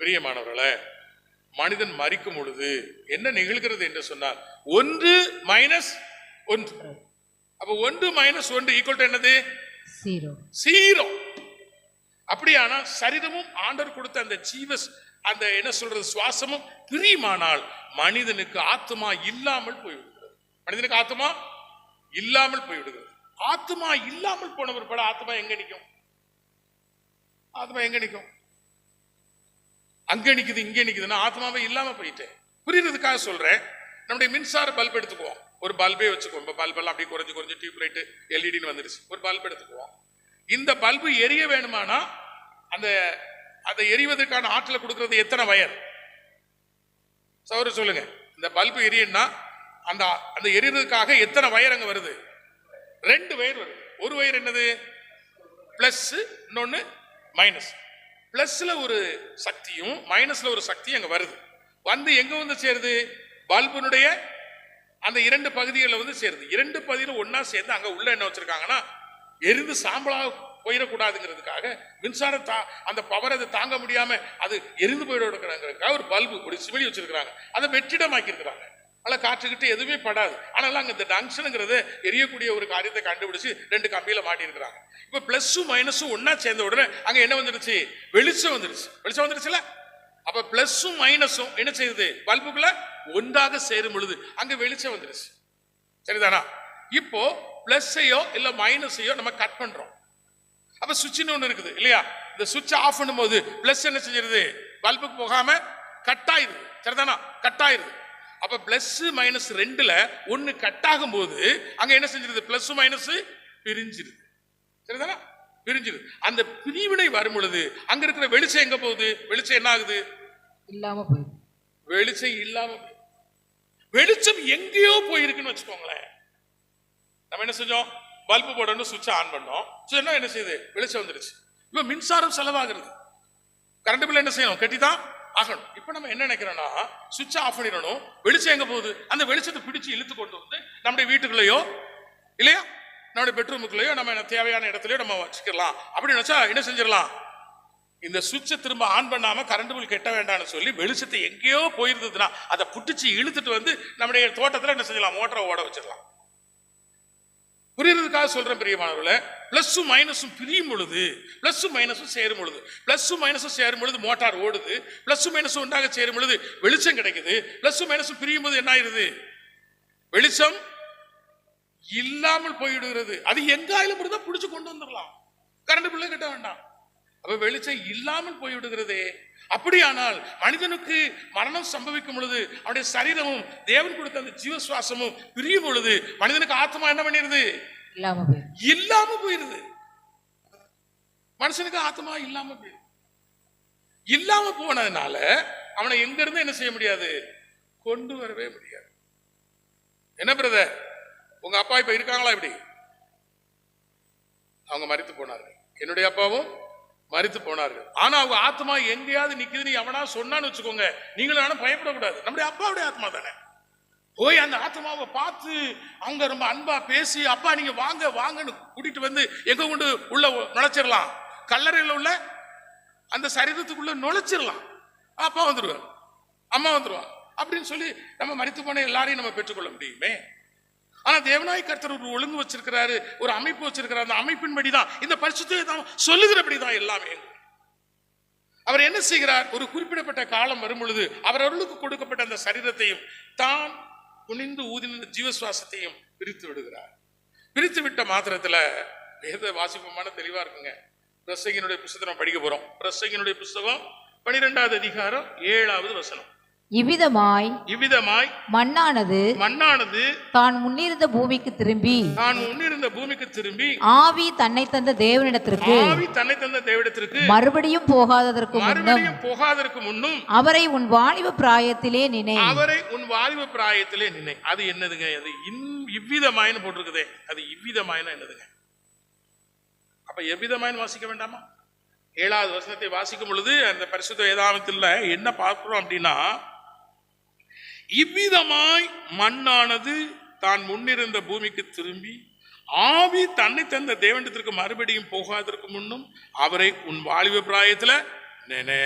பிரியமானவர்களே, மனிதன் மரிக்கும் பொழுது என்ன நிகழ்கிறது என்று சொன்னால் 1 - 1. அப்ப 1 - 1 ஈக்குவல் என்னது? 0. அப்படியானா சரீரமும் ஆண்டவர் கொடுத்த அந்த ஜீவஸ் அந்த என்ன சொல்றது சுவாசமும் பிரியமானால் மனிதனுக்கு ஆத்மா இல்லாமல் போய்விடுகிறது. மனிதனுக்கு ஆத்மா இல்லாமல் போய்விடுகிறது. ஆத்மா இல்லாமல் போனவர் பட ஆத்மா எங்க நிற்கும்? ஆத்மா எங்க நிற்கும்? அங்க நிக்குது இங்க நிக்குதுன்னா ஆத்மாவே இல்லாம போயிட்டேன். புரியுறதுக்காக சொல்றேன். நம்முடைய மின்சார பல்ப் எடுத்துக்குவோம். ஒரு பல்பே வச்சுக்குவோம். இப்போ பல்பெல்லாம் அப்படியே குறைஞ்சு டியூப் லைட் எல்இடின்னு வந்துருச்சு. ஒரு பல்ப் எடுத்துக்குவோம். இந்த பல்பு எரிய வேணுமானா அந்த அதை எரிவதற்கான ஆற்றலை கொடுக்கறது எத்தனை வயர்? சௌர சொல்லுங்க. இந்த பல்பு எரியன்னா அந்த அந்த எரியறதுக்காக எத்தனை வயர் அங்க வருது? 2 வயர் வருது. ஒரு வயர் என்னது? பிளஸ், இன்னொன்னு மைனஸ். பிளஸ்ல ஒரு சக்தியும் மைனஸ்ல ஒரு சக்தியும் அங்க வருது. வந்து எங்க வந்து சேருது? பல்புனுடைய அந்த 2 பகுதிகளில் வந்து சேருது. 2 பகுதியில் ஒன்னா சேர்ந்து அங்க உள்ள என்ன வச்சிருக்காங்கன்னா எரிந்து சாம்பலாக போயிடக்கூடாதுங்கிறதுக்காக மின்சார அந்த பவர் அதை தாங்க முடியாம அது எரிந்து போயிடக்கூடாதுங்கிறதுக்காக ஒரு பல்பு ஒரு சிமிலி வச்சிருக்காங்க. அதை வெற்றிடமாக்கி இருக்கிறாங்க. அதனால காற்றுக்கிட்டு எதுவுமே படாது. ஆனாலும் அங்க இந்த டங்ஷனுங்கிறது எரியக்கூடிய ஒரு காரியத்தை கண்டுபிடிச்சு 2 கம்பியில மாட்டி இருக்கிறாங்க. இப்ப பிளஸும் மைனஸும் ஒன்னா சேர்ந்த உடனே அங்க என்ன வந்துருச்சு? வெளிச்சம் வந்துருச்சு. வெளிச்சம் வந்துருச்சுல. அப்ப பிளஸும் மைனஸும் என்ன செய்யுது? பல்புக்குள்ள ஒன்றாக சேரும் பொழுது அங்க வெளிச்சம் வந்துருச்சு. சரிதானா? இப்போ பிளஸ்ஸையோ இல்ல மைனஸையோ நம்ம கட் பண்றோம். அப்ப சுவிட்ச்னு ஒண்ணு இருக்குது இல்லையா? இந்த சுவிட்ச் ஆஃப் பண்ணும்போது பிளஸ் என்ன செஞ்சிருது? பல்புக்கு போகாம கட் ஆயிருது. சரிதானா? கட் ஆயிருது. அப்ப பிளஸ் மைனஸ் 2ல 1 கட் ஆகும் போது அங்க என்ன செஞ்சிருது? Plus minus பிரிஞ்சிருது. சரிதானா? பிரிஞ்சிருது. அந்த பிரிவினை வரும் பொழுது அங்க இருக்கிற வெளிச்சம் எங்க போகுது? வெளிச்சம் என்ன ஆகுது? இல்லாம போகுது. வெளிச்சம் இல்லாம வெளிச்சம் எங்கேயோ போயிருக்குன்னு வச்சுக்கோங்களேன். நம்ம என்ன செஞ்சோம்? பல்பு போடணும், சுவிட்ச் ஆன் பண்ணோம். என்ன செய்யுது? வெளிச்சம் வந்துருச்சு. இப்ப மின்சாரம் செலவாகிறது. கரண்ட் பில் என்ன செய்யணும்? கட்டிதான் ஆகணும். இப்ப நம்ம என்ன நினைக்கிறோம்னா சுவிட்ச் ஆஃப் பண்ணிடணும். வெளிச்சம் எங்க போகுது? அந்த வெளிச்சத்தை பிடிச்சு இழுத்து கொண்டு வந்து நம்முடைய வீட்டுக்குள்ளேயோ இல்லையா நம்முடைய பெட்ரூமுக்குள்ளேயோ நம்ம தேவையான இடத்துலயோ நம்ம வச்சுக்கலாம் அப்படின்னு நினைச்சா என்ன செஞ்சிடலாம்? இந்த சுவிட்சை திரும்ப ஆன் பண்ணாம கரண்ட் பில் கட்ட வேண்டாம்னு சொல்லி வெளிச்சத்தை எங்கேயோ போயிருந்ததுன்னா அதை பிடிச்சி இழுத்துட்டு வந்து நம்முடைய தோட்டத்துல என்ன செஞ்சலாம்? மோட்டரை ஓட வச்சிடலாம். புரியுறதுக்காக சொல்றேன் பிரியமானவர்களே. பிளஸும் மைனஸும் பிரியும் பொழுது பிளஸும் மைனஸும் சேரும் பொழுது பிளஸும் மைனஸும் சேரும் பொழுது மோட்டார் ஓடுது. பிளஸும் மைனஸும் ஒன்றாக சேரும் பொழுது வெளிச்சம் கிடைக்குது. பிளஸும் மைனஸும் பிரியும் போது என்ன ஆயிருது? வெளிச்சம் இல்லாமல் போயிடுகிறது. அது எங்காயிலும் மட்டும்தான் பிடிச்சு கொண்டு வந்துடலாம். கரண்ட் பில்லே கட்ட வேண்டாம். அப்ப வெளிச்சம் இல்லாமல் போய்விடுகிறதே. அப்படியானால் மனிதனுக்கு மரணம் சம்பவிக்கும் பொழுது அவனுடைய சரீரமும் தேவன் கொடுத்த அந்த ஜீவ சுவாசமும் பிரியும் பொழுது மனிதனுக்கு ஆத்மா என்ன பண்ணிருது? இல்லாம போயிருது. மனுஷனுக்கு ஆத்மா இல்லாம போயிருது. இல்லாம போனதுனால அவனை எங்க இருந்து என்ன செய்ய முடியாது? கொண்டு வரவே முடியாது. என்ன பிரதர், உங்க அப்பா இப்ப இருக்காங்களா? இப்படி அவங்க மரித்து போனார்கள். என்னுடைய அப்பாவும் மரித்து போனார்கள். ஆனா அவங்க ஆத்மா எங்கேயாவது நிக்குதுன்னு எவனா சொன்னான்னு வச்சுக்கோங்க, நீங்களும் பயப்படக்கூடாது. நம்முடைய அப்பாவுடைய ஆத்மா தானே. போய் அந்த ஆத்மாவை பார்த்து அவங்க ரொம்ப அன்பா பேசி அப்பா நீங்க வாங்க வாங்கன்னு கூட்டிட்டு வந்து எங்க கொண்டு உள்ள நுழைச்சிடலாம். கல்லறையில் உள்ள அந்த சரீரத்துக்குள்ள நுழைச்சிடலாம். அப்பா வந்துருவார், அம்மா வந்துருவார் அப்படின்னு சொல்லி நம்ம மரித்து போன எல்லாரையும் நம்ம பெற்றுக்கொள்ள முடியுமே. ஆனா தேவனாய் கர்த்தர் ஒரு ஒழுங்கு வச்சிருக்கிறாரு, ஒரு அமைப்பு வச்சிருக்கிறார். அந்த அமைப்பின்படிதான் இந்த பரிசுத்தம் சொல்லுகிறபடிதான் எல்லாமே. அவர் என்ன செய்கிறார்? ஒரு குறிப்பிடப்பட்ட காலம் வரும் பொழுது அவர் அவர்களுக்கு கொடுக்கப்பட்ட அந்த சரீரத்தையும் தான் குனிந்து ஊதின ஜீவசுவாசத்தையும் பிரித்து விடுகிறார். பிரித்து விட்ட மாத்திரத்துல வேத வாசிப்பமான தெளிவா இருக்குங்க. பிரசங்கினுடைய புஸ்தகம் படிக்க போறோம். பிரசங்கினுடைய புஸ்தகம் 12வது அதிகாரம் 7வது வசனம். இவ்விதமாய் மண்ணானது தான் முன்னிருந்த பூமிக்கு திரும்பி ஆவி தன்னை தந்த தேவனிடத்திற்கு மறுபடியும் போகாததற்கு முன்னும் அவரை உன் வாலிப பிராயத்திலே நினை. அது என்னதுங்க? அது இவ்விதமாயின்னு போட்டிருக்குதே. அது இவ்விதமாயினா என்னதுங்க? அப்ப எவ்விதமாயின்னு வாசிக்க வேண்டாமா? 7வது வசனத்தை வாசிக்கும் பொழுது அந்த பரிசுத்த வேதாகமத்தில் என்ன பார்க்கிறோம் அப்படின்னா, இவ்விதமாய் மண்ணானது தான் முன்னிருந்த பூமிக்கு திரும்பி ஆவி தன்னை தந்த தேவனிடத்திற்கு மறுபடியும் போகாதற்கு முன்னும் அவரை உன் வாலிப பிராயத்துல நினை.